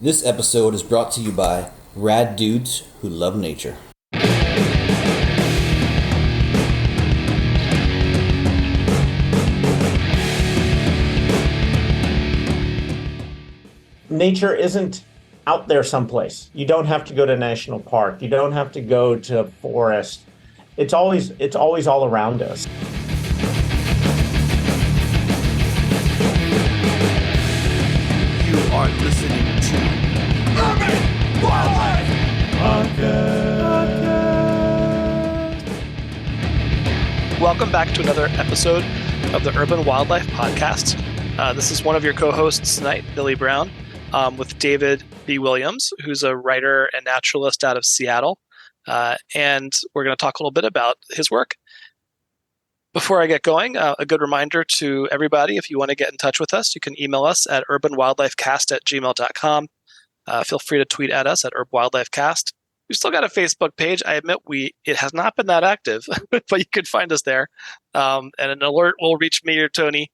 This episode is brought to you by Rad Dudes Who Love Nature. Nature isn't out there someplace. You don't have to go to national park. You don't have to go to forest. It's always all around us. You are listening to Urban Wildlife Podcast. Welcome back to another episode of the Urban Wildlife Podcast. This is one of your co-hosts tonight, Billy Brown, with David B. Williams, who's a writer and naturalist out of Seattle. And we're going to talk a little bit about his work. Before I get going, a good reminder to everybody, if you want to get in touch with us, you can email us at urbanwildlifecast@gmail.com. Feel free to tweet at us at urbwildlifecast. We've still got a Facebook page. I admit it has not been that active, but you can find us there. And an alert will reach me or Tony.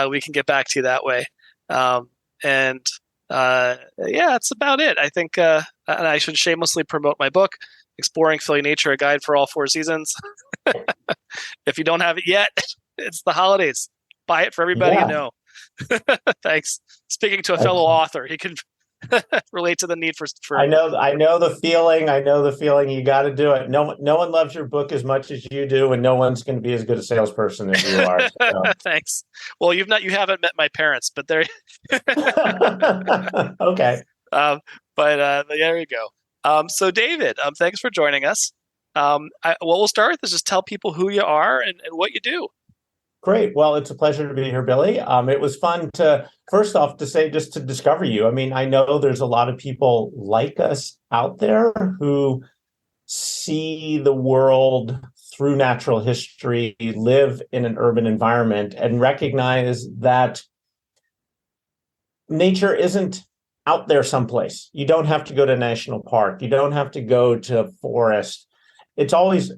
We can get back to you that way. Yeah, that's about it. I think and I should shamelessly promote my book, Exploring Philly Nature, A Guide for All Four Seasons. If you don't have it yet, it's the holidays. Buy it for everybody you know. Thanks. Speaking to a fellow author, he can relate to the need for. I know the feeling. I know the feeling. You got to do it. No one loves your book as much as you do, and no one's going to be as good a salesperson as you are. So. Thanks. Well, you haven't met my parents, but they're okay. But there you go. So David, thanks for joining us. What we'll start with is just tell people who you are and what you do. Great. Well, it's a pleasure to be here, Billy. It was fun to just to discover you. I mean, I know there's a lot of people like us out there who see the world through natural history, live in an urban environment, and recognize that nature isn't out there someplace. You don't have to go to national park. You don't have to go to forest. It's always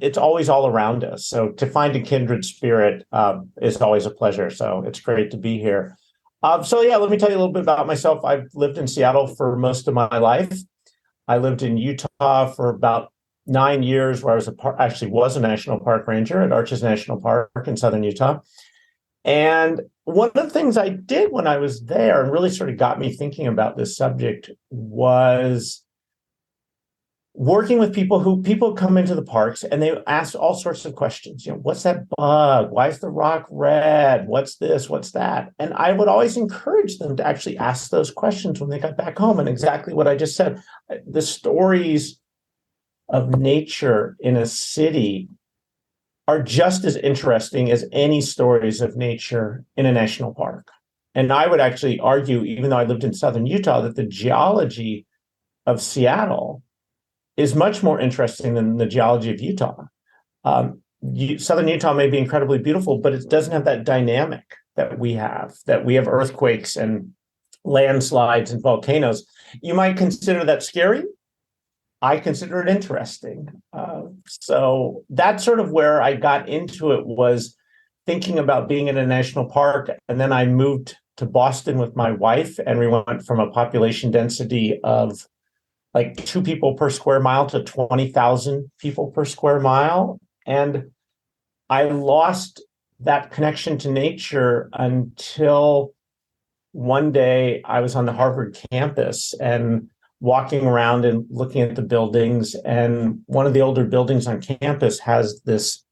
all around us. So to find a kindred spirit is always a pleasure. So it's great to be here. Let me tell you a little bit about myself. I've lived in Seattle for most of my life. I lived in Utah for about 9 years, where I was a national park ranger at Arches National Park in southern Utah. And one of the things I did when I was there and really sort of got me thinking about this subject was working with people come into the parks and they ask all sorts of questions. What's that bug? Why is the rock red? What's this? What's that? And I would always encourage them to actually ask those questions when they got back home. And exactly what I just said, the stories of nature in a city are just as interesting as any stories of nature in a national park. And I would actually argue, even though I lived in southern Utah, that the geology of Seattle is much more interesting than the geology of Utah. Southern Utah may be incredibly beautiful, but it doesn't have that dynamic that we have earthquakes and landslides and volcanoes. You might consider that scary. I consider it interesting. So that's sort of where I got into it, was thinking about being in a national park. And then I moved to Boston with my wife, and we went from a population density of like 2 people per square mile to 20,000 people per square mile. And I lost that connection to nature until one day I was on the Harvard campus and walking around and looking at the buildings. And one of the older buildings on campus has this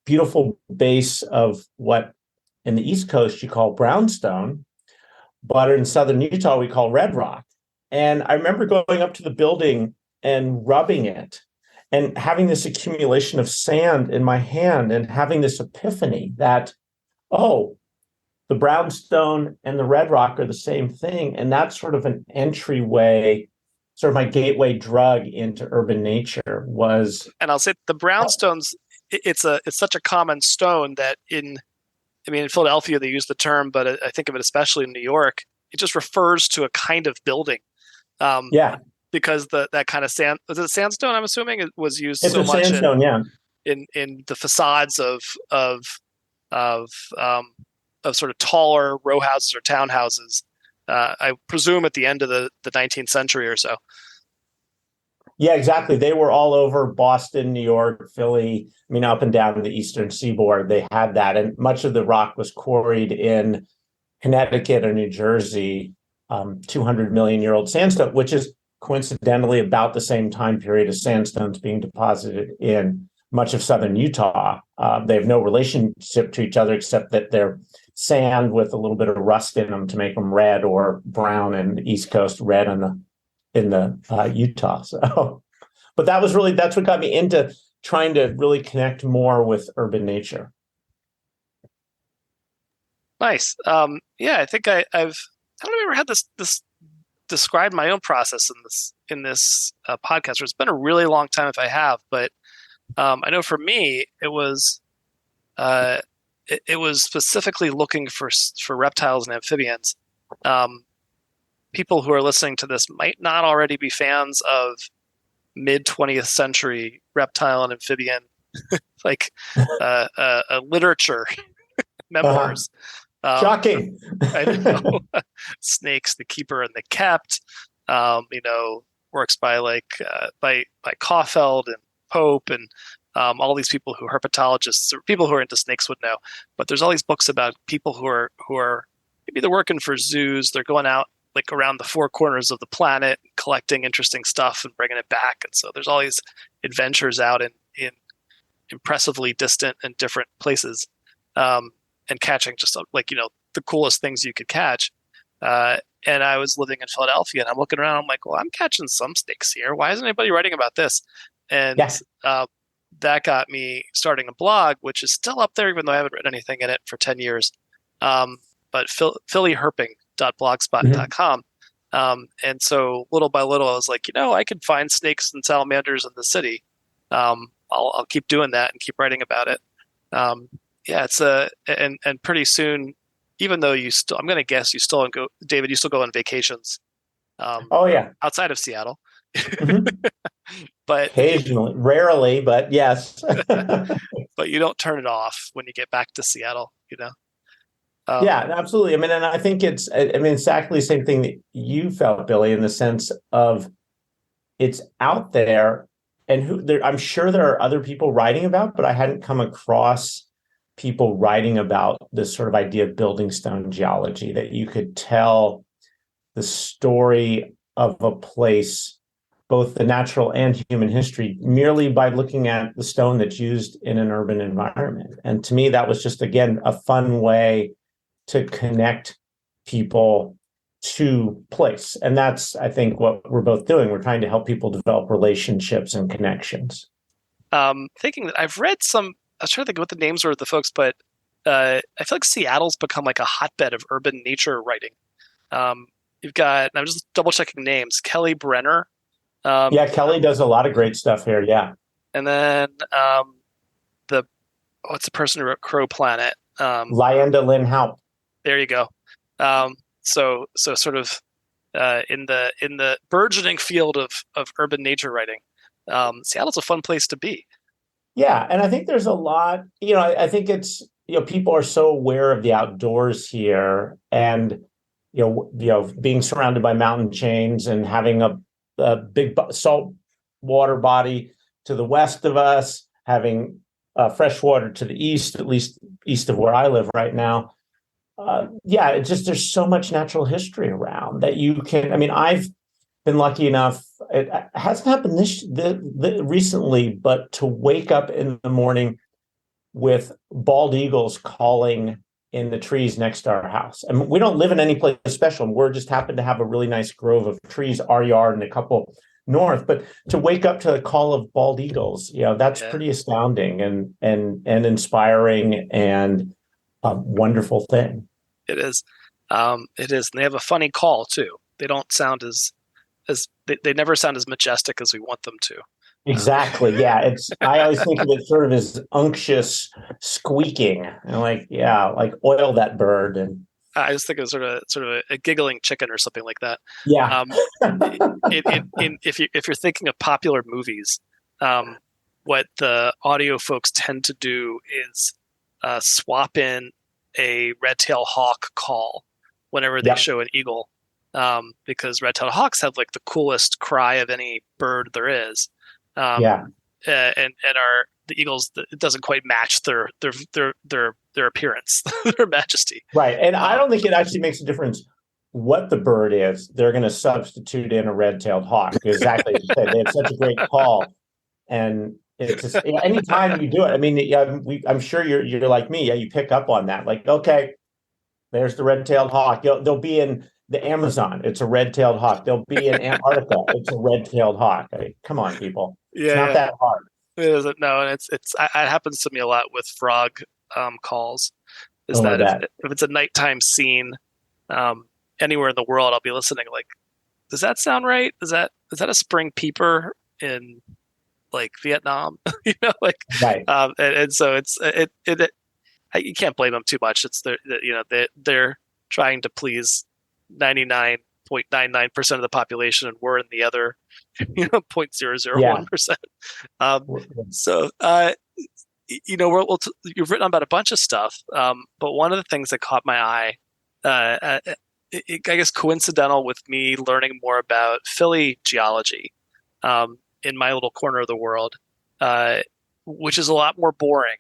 beautiful base of what in the East Coast you call brownstone, but in southern Utah we call red rock. And I remember going up to the building and rubbing it and having this accumulation of sand in my hand and having this epiphany that, the brownstone and the red rock are the same thing. And that's sort of an entryway, sort of my gateway drug into urban nature was. And I'll say the brownstones, it's such a common stone that in Philadelphia they use the term, but I think of it especially in New York, it just refers to a kind of building. Because that kind of sand, was it sandstone? I'm assuming it was used it's so much sandstone, in the facades of sort of taller row houses or townhouses I presume at the end of the 19th century or so. Yeah, exactly. They were all over Boston, New York, Philly. I mean, up and down the eastern seaboard, they had that. And much of the rock was quarried in Connecticut or New Jersey, 200 million year old sandstone, which is coincidentally about the same time period as sandstones being deposited in much of southern Utah. They have no relationship to each other except that they're sand with a little bit of rust in them to make them red, or brown in the East Coast, red in the Utah. So, but that's what got me into trying to really connect more with urban nature. Nice. Yeah, I think I've I don't know if I've ever had this describe my own process in this podcast. It's been a really long time if I have, but I know for me it was it was specifically looking for reptiles and amphibians. People who are listening to this might not already be fans of mid 20th century reptile and amphibian like literature memoirs. Shocking. I know. Snakes, the Keeper and the Kept. Works by by Caulfield and Pope and all these people who herpetologists or people who are into snakes would know. But there's all these books about people who are maybe they're working for zoos. They're going out like around the four corners of the planet, collecting interesting stuff and bringing it back. And so there's all these adventures out in impressively distant and different places, and catching just the coolest things you could catch. And I was living in Philadelphia, and I'm looking around. I'm like, well, I'm catching some snakes here. Why isn't anybody writing about this? And that got me starting a blog, which is still up there, even though I haven't written anything in it for 10 years. But phillyherping.blogspot.com. And so little by little, I was like, I could find snakes and salamanders in the city. I'll keep doing that and keep writing about it. It's and pretty soon, even though I'm going to guess you still go, David, you still go on vacations. Outside of Seattle. Mm-hmm. But occasionally, rarely, but yes. But you don't turn it off when you get back to Seattle, Yeah, absolutely. I mean, and I think it's exactly the same thing that you felt, Billy, in the sense of it's out there, and I'm sure there are other people writing about, but I hadn't come across people writing about this sort of idea of building stone geology, that you could tell the story of a place, both the natural and human history, merely by looking at the stone that's used in an urban environment. And to me, that was just, again, a fun way to connect people to place. And that's, I think, what we're both doing. We're trying to help people develop relationships and connections. Thinking that I've read some, I was trying to think of what the names were of the folks, but I feel like Seattle's become like a hotbed of urban nature writing. You've got, I'm just double checking names, Kelly Brenner. Kelly does a lot of great stuff here. Yeah. And then what's the person who wrote Crow Planet? Lyenda Lynn Haupt. There you go. So sort of in the burgeoning field of urban nature writing, Seattle's a fun place to be. Yeah, and I think there's a lot. I think it's people are so aware of the outdoors here, and being surrounded by mountain chains and having a big salt water body to the west of us, having fresh water to the east, at least east of where I live right now. It's just there's so much natural history around that you can. I mean, I've been lucky enough. It hasn't happened recently, but to wake up in the morning with bald eagles calling in the trees next to our house. And we don't live in any place special. We just happen to have a really nice grove of trees, our yard and a couple north. But to wake up to the call of bald eagles, that's pretty astounding and inspiring and a wonderful thing. It is. It is. And they have a funny call too. They don't sound as they never sound as majestic as we want them to. Exactly. Yeah. I always think of it sort of as unctuous squeaking, and like oil that bird. And I just think of sort of a giggling chicken or something like that. Yeah. If you're thinking of popular movies, what the audio folks tend to do is swap in a red-tailed hawk call whenever they show an eagle. because red-tailed hawks have like the coolest cry of any bird there is. And the eagles, it doesn't quite match their appearance, their majesty. Right. And I don't think it actually makes a difference what the bird is. They're going to substitute in a red-tailed hawk. Exactly as you said, they have such a great call. And it's just, anytime you do it, I mean, I'm sure you're like me. Yeah, you pick up on that. Like, okay, there's the red-tailed hawk. They'll be in the Amazon. It's a red-tailed hawk. They'll be in Antarctica. It's a red-tailed hawk. I mean, come on, people. It's not that hard. It isn't. No, and it happens to me a lot with frog calls. Is that if it's a nighttime scene anywhere in the world, I'll be listening. Like, does that sound right? Is that a spring peeper in like Vietnam? Right. And so you can't blame them too much. It's they're trying to please 99.99% of the population, and we're in the other 0.001%. You've written about a bunch of stuff, but one of the things that caught my eye, I guess coincidental with me learning more about Philly geology in my little corner of the world, which is a lot more boring.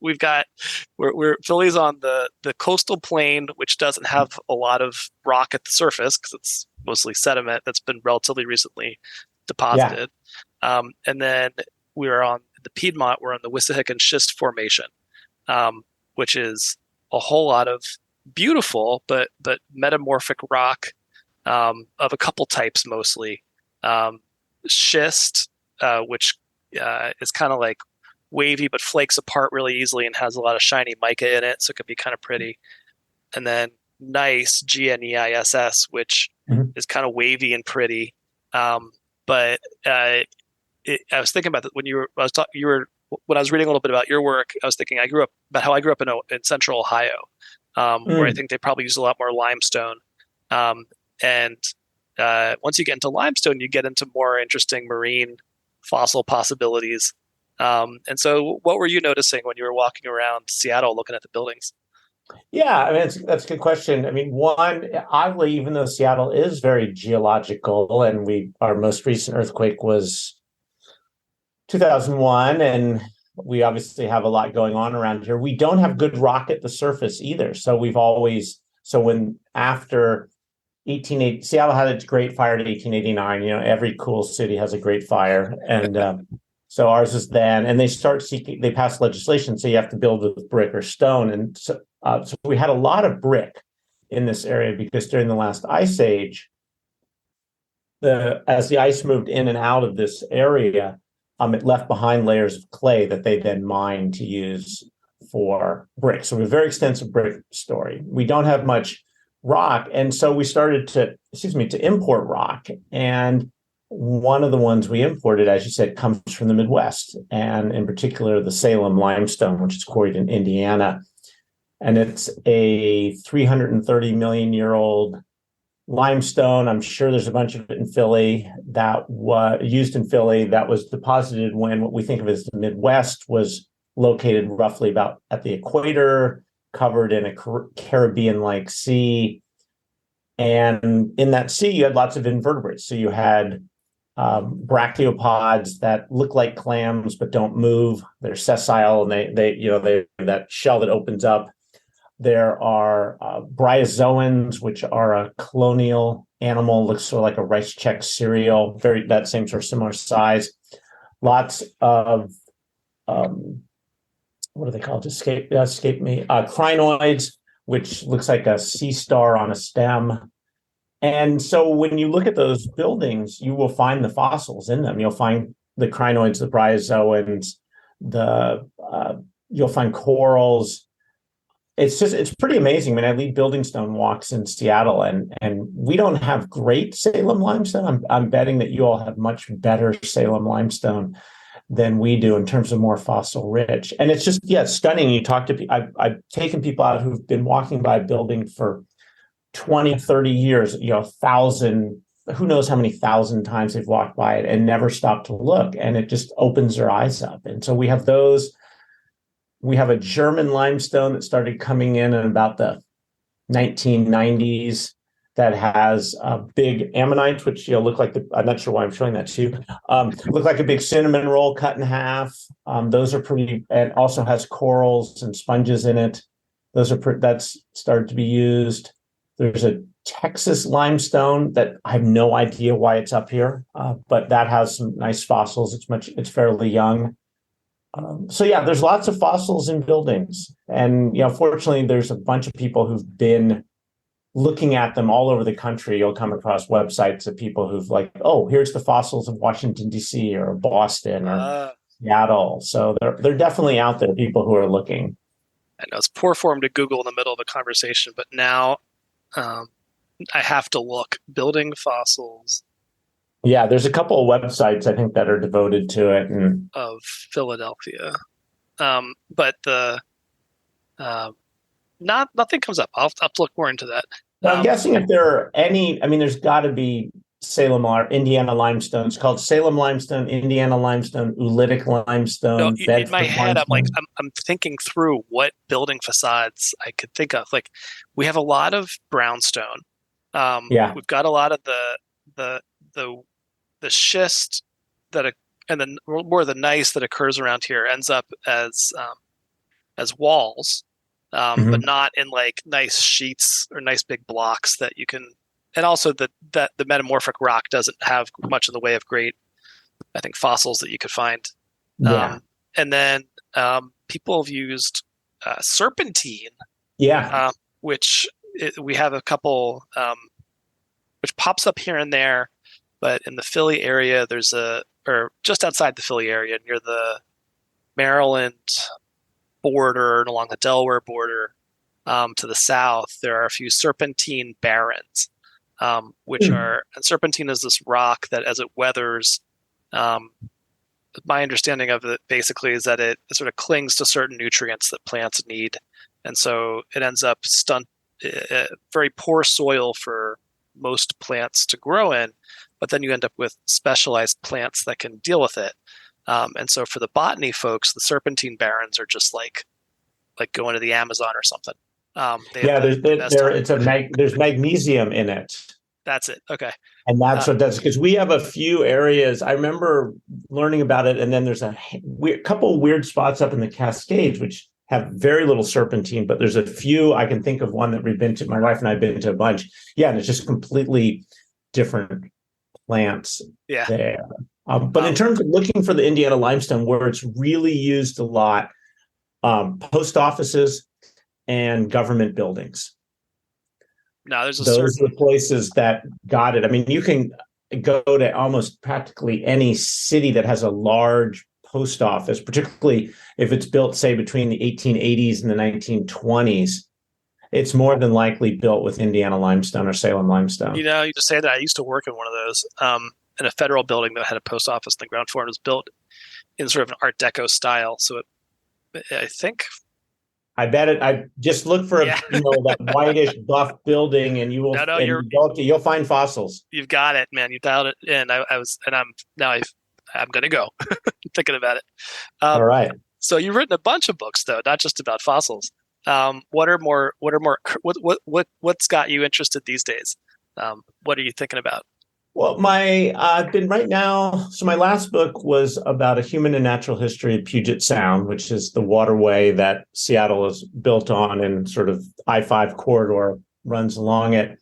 We're Philly's on the coastal plain, which doesn't have a lot of rock at the surface because it's mostly sediment that's been relatively recently deposited. And then we're on the Piedmont. We're on the Wissahickon Schist Formation, which is a whole lot of beautiful but metamorphic rock of a couple types mostly. Schist, which is kind of like wavy but flakes apart really easily and has a lot of shiny mica in it, so it can be kind of pretty. And then gneiss, GNEISS, which is kind of wavy and pretty. But I was thinking about that when when I was reading a little bit about your work. I was thinking about how I grew up in Central Ohio, where I think they probably use a lot more limestone. And once you get into limestone, you get into more interesting marine fossil possibilities. And so what were you noticing when you were walking around Seattle looking at the buildings? Yeah, I mean, that's a good question. I mean, one, oddly, even though Seattle is very geological, and our most recent earthquake was 2001, and we obviously have a lot going on around here, we don't have good rock at the surface either. So after 1880, Seattle had its great fire in 1889. Every cool city has a great fire, and so ours is then, and they passed legislation, so you have to build with brick or stone. And so we had a lot of brick in this area because during the last ice age, as the ice moved in and out of this area, it left behind layers of clay that they then mined to use for brick. So we have a very extensive brick story. We don't have much rock. And so we started to import rock. And one of the ones we imported, as you said, comes from the Midwest, and in particular, the Salem limestone, which is quarried in Indiana. And it's a 330 million year old limestone. I'm sure there's a bunch of it in Philly that was used in Philly that was deposited when what we think of as the Midwest was located roughly about at the equator, covered in a Caribbean-like sea. And in that sea, you had lots of invertebrates. So you had brachiopods that look like clams but don't move. They're sessile, and they that shell that opens up. There are bryozoans, which are a colonial animal, looks sort of like a rice check cereal, that same sort of similar size. Lots of what are they called? Escape me. Crinoids, which looks like a sea star on a stem. And so when you look at those buildings, you will find the fossils in them. You'll find the crinoids, the bryozoans, you'll find corals. It's pretty amazing. I mean, I lead building stone walks in Seattle, and we don't have great Salem limestone. I'm betting that you all have much better Salem limestone than we do in terms of more fossil rich. And it's just, it's stunning. You talk to people, I've taken people out who've been walking by a building for 20, 30 years, 1,000, who knows how many thousand times they've walked by it and never stopped to look. And it just opens their eyes up. And so we have those. We have a German limestone that started coming in about the 1990s that has big ammonites, which look like I'm not sure why I'm showing that to you. Look like a big cinnamon roll cut in half. Those are pretty, and also has corals and sponges in it. That's started to be used. There's a Texas limestone that I have no idea why it's up here, but that has some nice fossils. It's fairly young. So yeah, there's lots of fossils in buildings, and fortunately, there's a bunch of people who've been looking at them all over the country. You'll come across websites of people who've like, oh, here's the fossils of Washington D.C. or Boston or Seattle. So they're definitely out there. People who are looking. I know it's poor form to Google in the middle of a conversation, but now I have to look. Building fossils. Yeah, there's a couple of websites I think that are devoted to it, and of Philadelphia, but the nothing comes up. I'll have to look more into that. I'm guessing if there are any, there's got to be Salem or Indiana limestone. It's called Salem limestone, Indiana limestone, Oolitic limestone. No, in Bedford my head, limestone. I'm thinking through what building facades I could think of. Like, we have a lot of brownstone. We've got a lot of the schist and then more the gneiss that occurs around here ends up as walls, but not in like nice sheets or nice big blocks that you can. And also that the metamorphic rock doesn't have much in the way of great, I think, fossils that you could find. Yeah. And then people have used serpentine. Yeah. Which we have a couple, which pops up here and there. But in the Philly area, or just outside the Philly area, near the Maryland border and along the Delaware border to the south, there are a few serpentine barrens, which and serpentine is this rock that as it weathers, my understanding of it basically is that it sort of clings to certain nutrients that plants need. And so it ends up very poor soil for most plants to grow in, but then you end up with specialized plants that can deal with it. And so for the botany folks, the serpentine barrens are just like going to the Amazon or something. There's magnesium in it. That's it. Okay. And that's what does, because we have a few areas. I remember learning about it, and then there's a couple of weird spots up in the Cascades, which have very little serpentine, but there's a few. I can think of one that we've been to, my wife and I have been to a bunch. Yeah, and it's just completely different plants there. But in terms of looking for the Indiana limestone, where it's really used a lot, post offices and government buildings. No, those are the places that got it. You can go to almost practically any city that has a large post office, particularly if it's built, say, between the 1880s and the 1920s. It's more than likely built with Indiana limestone or Salem limestone. You just say that. I used to work in one of those in a federal building that had a post office in the ground floor. It was built in sort of an Art Deco style. So I bet it. I just look for that whitish buff building, and you will. You'll find fossils. You've got it, man. You dialed it in. I'm going to go thinking about it. All right. So you've written a bunch of books, though, not just about fossils. What's got you interested these days? What are you thinking about? Well, I've been right now. So my last book was about a human and natural history of Puget Sound, which is the waterway that Seattle is built on, and sort of I-5 corridor runs along it.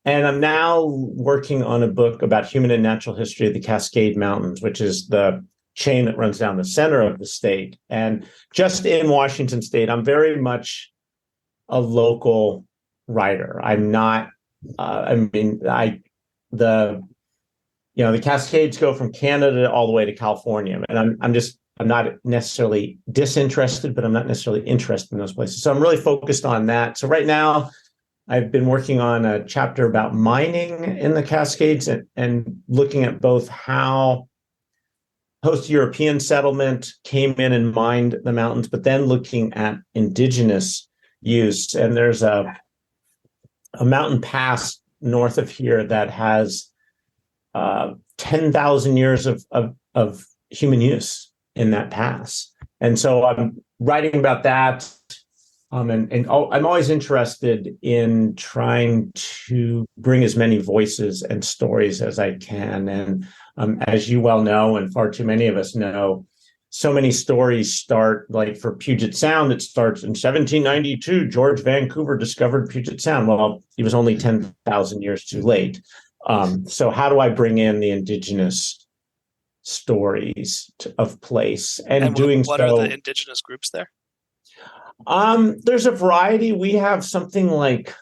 And I'm now working on a book about human and natural history of the Cascade Mountains, which is the chain that runs down the center of the state. And just in Washington State, I'm very much a local writer. I'm not, the Cascades go from Canada all the way to California. And I'm not necessarily disinterested, but I'm not necessarily interested in those places. So I'm really focused on that. So right now, I've been working on a chapter about mining in the Cascades and looking at both how post-European settlement came in and mined the mountains, but then looking at indigenous use. And there's a mountain pass north of here that has 10,000 years of human use in that pass. And so I'm writing about that. I'm always interested in trying to bring as many voices and stories as I can. And as you well know, and far too many of us know, so many stories start, like for Puget Sound, it starts in 1792. George Vancouver discovered Puget Sound. Well, he was only 10,000 years too late. So how do I bring in the indigenous stories of place? And doing what so, are the indigenous groups there? there's a variety. We have something like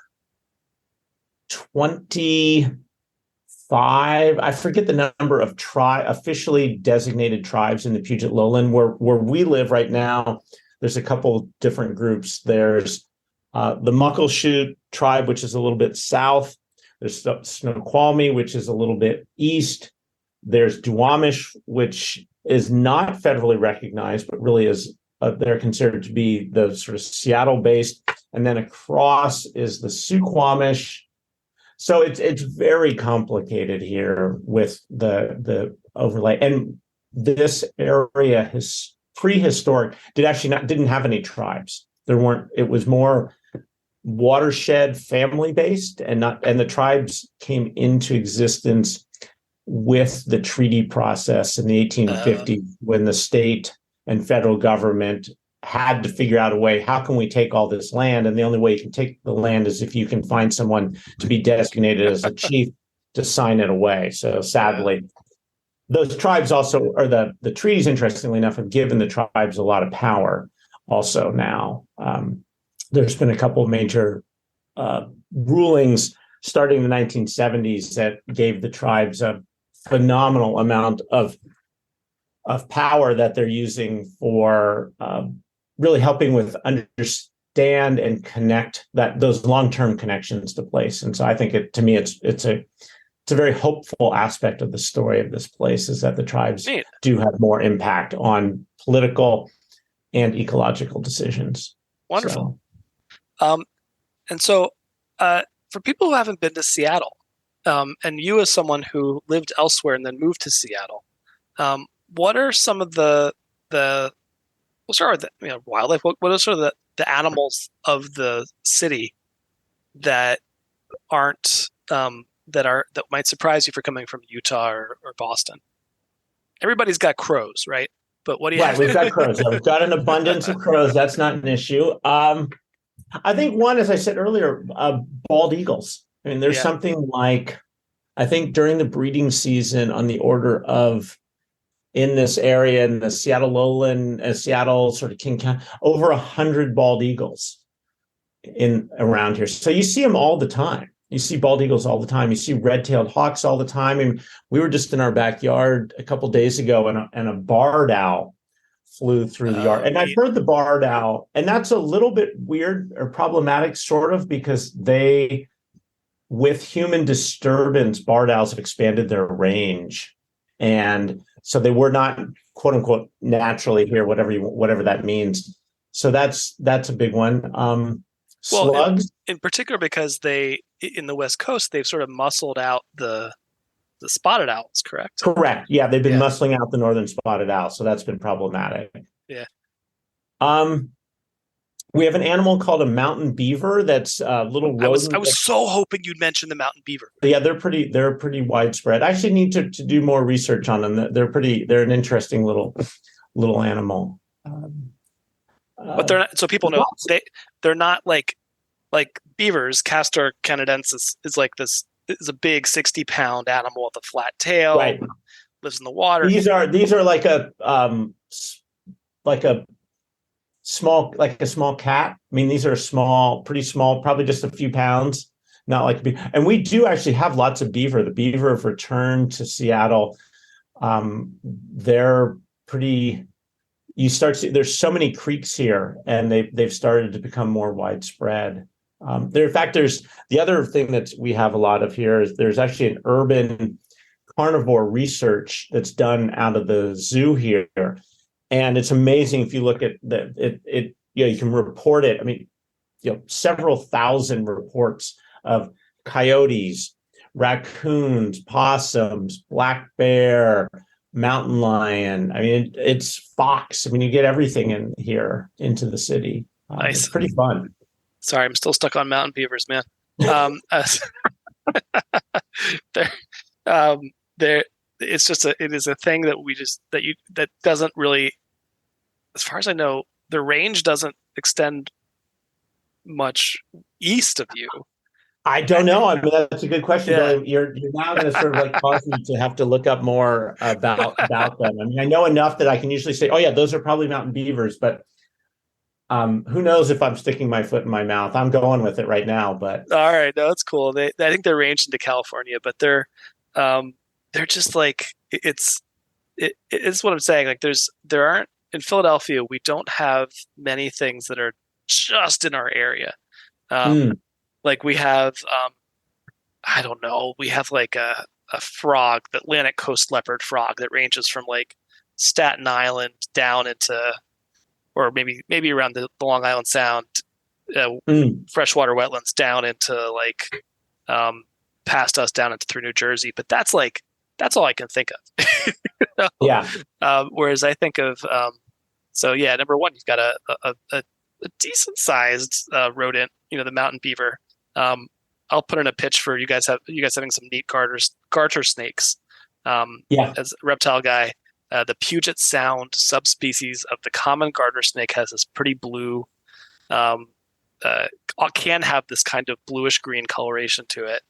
25, I forget the number of officially designated tribes in the Puget Lowland. Where we live right now, there's a couple different groups. There's the Muckleshoot tribe, which is a little bit south. There's Snoqualmie, which is a little bit east. There's Duwamish, which is not federally recognized, but really is they're considered to be the sort of Seattle-based. And then across is the Suquamish. So it's very complicated here with the overlay. And this area is prehistoric. Didn't have any tribes. There weren't. It was more watershed family based, and the tribes came into existence with the treaty process in the 1850s when the state and federal government had to figure out a way, how can we take all this land? And the only way you can take the land is if you can find someone to be designated as a chief to sign it away. So sadly, those tribes also, or the treaties, interestingly enough, have given the tribes a lot of power also now. There's been a couple of major rulings starting in the 1970s that gave the tribes a phenomenal amount of power that they're using for really helping with understand and connect those long-term connections to place. And so I think it's a very hopeful aspect of the story of this place, is that the tribes do have more impact on political and ecological decisions. Wonderful. And so for people who haven't been to Seattle, and you as someone who lived elsewhere and then moved to Seattle, what are some of the we'll start with wildlife. What are sort of the animals of the city that aren't that might surprise you for coming from Utah or Boston? Everybody's got crows, right? But what do you have? We've got crows. We've got an abundance of crows. That's not an issue. I think one, as I said earlier, bald eagles. I mean, there's something like, I think during the breeding season on the order of, in this area, in the Seattle lowland, Seattle sort of King County, over 100 bald eagles around here. So you see them all the time. You see bald eagles all the time. You see red-tailed hawks all the time. And we were just in our backyard a couple days ago, and a barred owl flew through the yard. And I've heard the barred owl, and that's a little bit weird or problematic, sort of, because with human disturbance, barred owls have expanded their range. And so they were not, quote unquote, naturally here, whatever that means. So that's a big one. Slugs, in particular, because in the West Coast, they've sort of muscled out the spotted owls, correct? Correct. Yeah, they've been muscling out the northern spotted owl, so that's been problematic. Yeah. We have an animal called a mountain beaver. That's a little rodent. I was so hoping you'd mention the mountain beaver. Yeah, they're pretty widespread. I actually need to do more research on them. They're an interesting little animal. But they're not, so people know they're not like beavers. Castor canadensis is like this. Is a big 60-pound animal with a flat tail. Right. Lives in the water. These are like a small cat. I mean, these are pretty small, probably just a few pounds. Not like beaver. And we do actually have lots of beaver. The beaver have returned to Seattle. They're pretty. You start seeing there's so many creeks here, and they've started to become more widespread. There's the other thing that we have a lot of here is there's actually an urban carnivore research that's done out of the zoo here, and it's amazing if you look at you can report it. I mean, several thousand reports of coyotes, raccoons, possums, black bear, mountain lion. I mean, it's fox. I mean, you get everything in here into the city. It's Nice. pretty fun. Sorry, I'm still stuck on mountain beavers, man. They're, um, they're, it is a thing that that doesn't really, as far as I know, the range doesn't extend much east of you. I don't know. I mean, that's a good question, Yeah. Billy. You're now going to sort of like cause me to have to look up more about them. I mean, I know enough that I can usually say, oh yeah, those are probably mountain beavers, but who knows if I'm sticking my foot in my mouth? I'm going with it right now, but All right, no, that's cool. I think they're ranged into California, but they're just like it's what I'm saying. Like there aren't in Philadelphia, we don't have many things that are just in our area. Um, mm, like we have, I don't know, we have like a frog, the Atlantic coast leopard frog that ranges from like Staten Island down into, or maybe around the Long Island Sound, freshwater wetlands down into like past us down into through New Jersey. But that's all I can think of. You know? yeah. Whereas I think of so yeah, number one, you've got a decent sized rodent, the mountain beaver. I'll put in a pitch for you guys having some neat garter snakes. Yeah. As a reptile guy, the Puget Sound subspecies of the common garter snake has this pretty blue, can have this kind of bluish green coloration to it.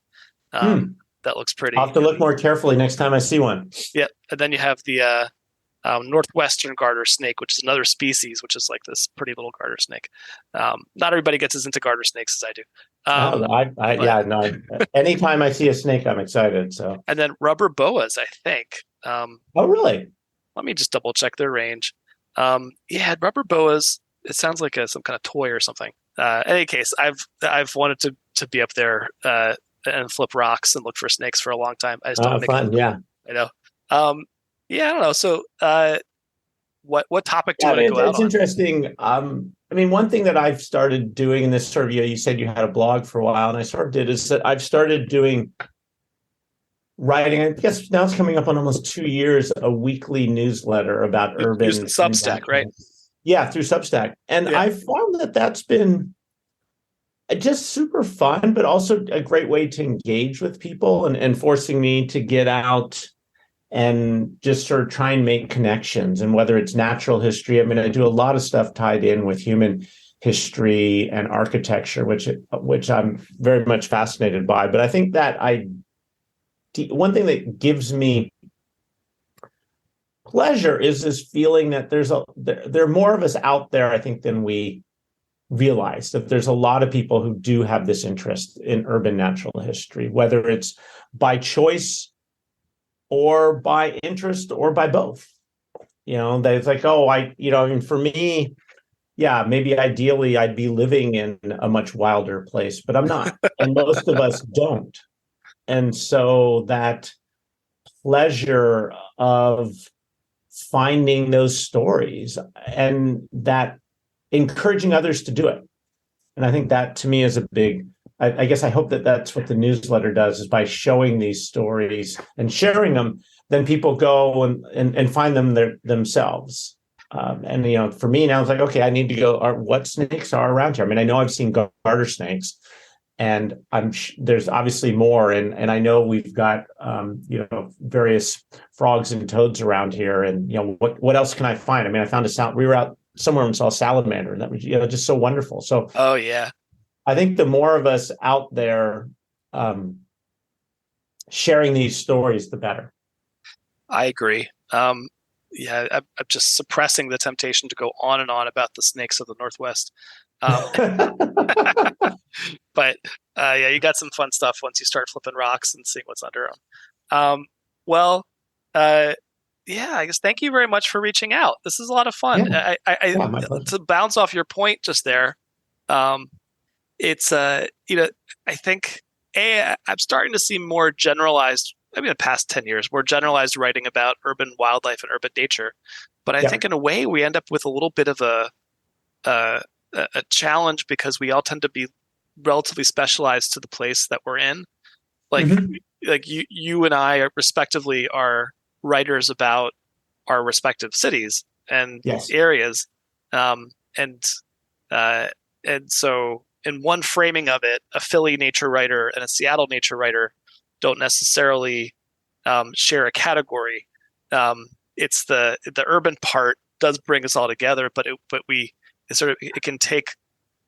That looks pretty. I'll have to look more carefully next time I see one. Yeah, and then you have the northwestern garter snake, which is another species, which is like this pretty little garter snake. Not everybody gets as into garter snakes as I do. Yeah, no. Anytime I see a snake, I'm excited. So, and then rubber boas, I think. oh, really? Let me just double check their range. Yeah, rubber boas. It sounds like some kind of toy or something. In any case, I've wanted to be up there and flip rocks and look for snakes for a long time. I just don't think fun. Yeah, I know. Yeah, I don't know. So, what topic do you want to go out it's on? interesting. I mean, one thing that I've started doing in this sort of, you said you had a blog for a while, and I sort of did, is that I've started doing writing. I guess now it's coming up on almost 2 years, a weekly newsletter about urban using Substack, right? Yeah, through Substack, and Yeah. I've found that that's been just super fun, but also a great way to engage with people and forcing me to get out and just sort of try and make connections. And whether it's natural history, I mean, I do a lot of stuff tied in with human history and architecture, which I'm very much fascinated by. But I think that one thing that gives me pleasure is this feeling that there are more of us out there, I think, than we realize, that there's a lot of people who do have this interest in urban natural history, whether it's by choice or by interest or by both. It's like, I mean, for me, yeah, maybe ideally I'd be living in a much wilder place, but I'm not. And most of us don't. And so that pleasure of finding those stories and that encouraging others to do it. And I think that to me is a big, I guess I hope that that's what the newsletter does, is by showing these stories and sharing them, then people go and find them themselves. And for me now, it's like, okay, I need to go, what snakes are around here? I mean, I know I've seen garter snakes, and there's obviously more. And I know we've got, various frogs and toads around here. And, what else can I find? I mean, I found we were out somewhere and saw a salamander, and that was, just so wonderful. So, oh yeah, I think the more of us out there sharing these stories, the better. I agree. Yeah, I'm just suppressing the temptation to go on and on about the snakes of the Northwest. But yeah, you got some fun stuff once you start flipping rocks and seeing what's under them. Yeah, I guess thank you very much for reaching out. This is a lot of fun. Yeah. To bounce off your point just there, it's I think I'm starting to see more generalized, maybe in the past 10 years, more generalized writing about urban wildlife and urban nature. But I think in a way we end up with a little bit of a challenge, because we all tend to be relatively specialized to the place that we're in. Like you and I are respectively are writers about our respective cities and areas. And And so in one framing of it, a Philly nature writer and a Seattle nature writer don't necessarily share a category. It's the urban part does bring us all together, but it can take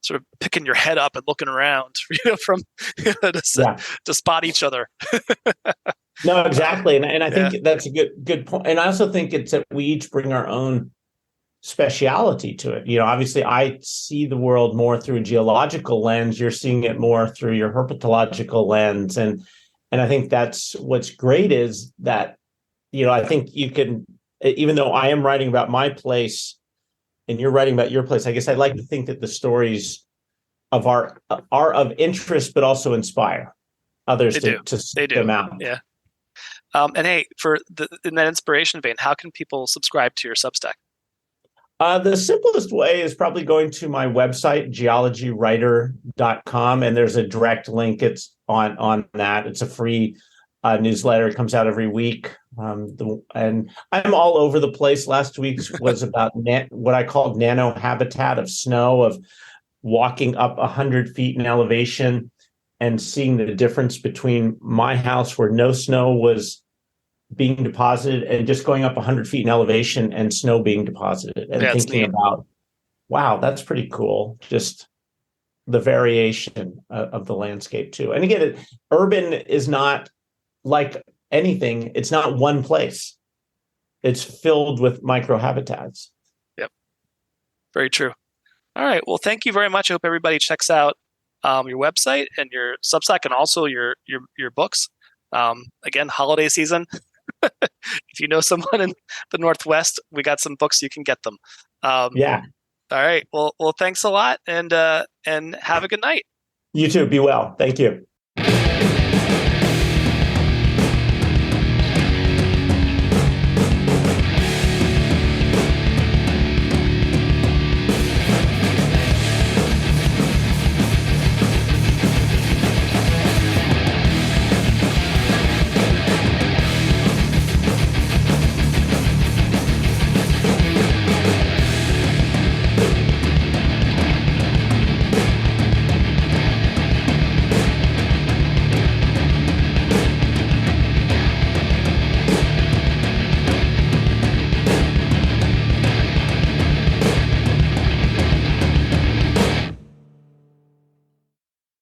sort of picking your head up and looking around, from to spot each other. No, exactly, and I think that's a good point. And I also think it's that we each bring our own speciality to it. Obviously, I see the world more through a geological lens. You're seeing it more through your herpetological lens, and I think that's what's great is that I think you can, even though I am writing about my place and you're writing about your place, I guess I'd like to think that the stories of art are of interest, but also inspire others to seek them out. Yeah. And hey, in that inspiration vein, how can people subscribe to your Substack? The simplest way is probably going to my website, geologywriter.com, and there's a direct link. It's on that. It's a free newsletter. It comes out every week. And I'm all over the place. Last week's was about what I called nano habitat of snow, of walking up 100 feet in elevation and seeing the difference between my house where no snow was being deposited and just going up 100 feet in elevation and snow being deposited, and thinking about, wow, that's pretty cool. Just the variation of the landscape too. And again, urban is not like anything. It's not one place. It's filled with microhabitats. Yep. Very true. All right. Well, thank you very much. I hope everybody checks out your website and your Substack, and also your books. Again, holiday season. If you know someone in the Northwest, we got some books, you can get them. Yeah. All right. Well, thanks a lot, and have a good night. You too. Be well. Thank you.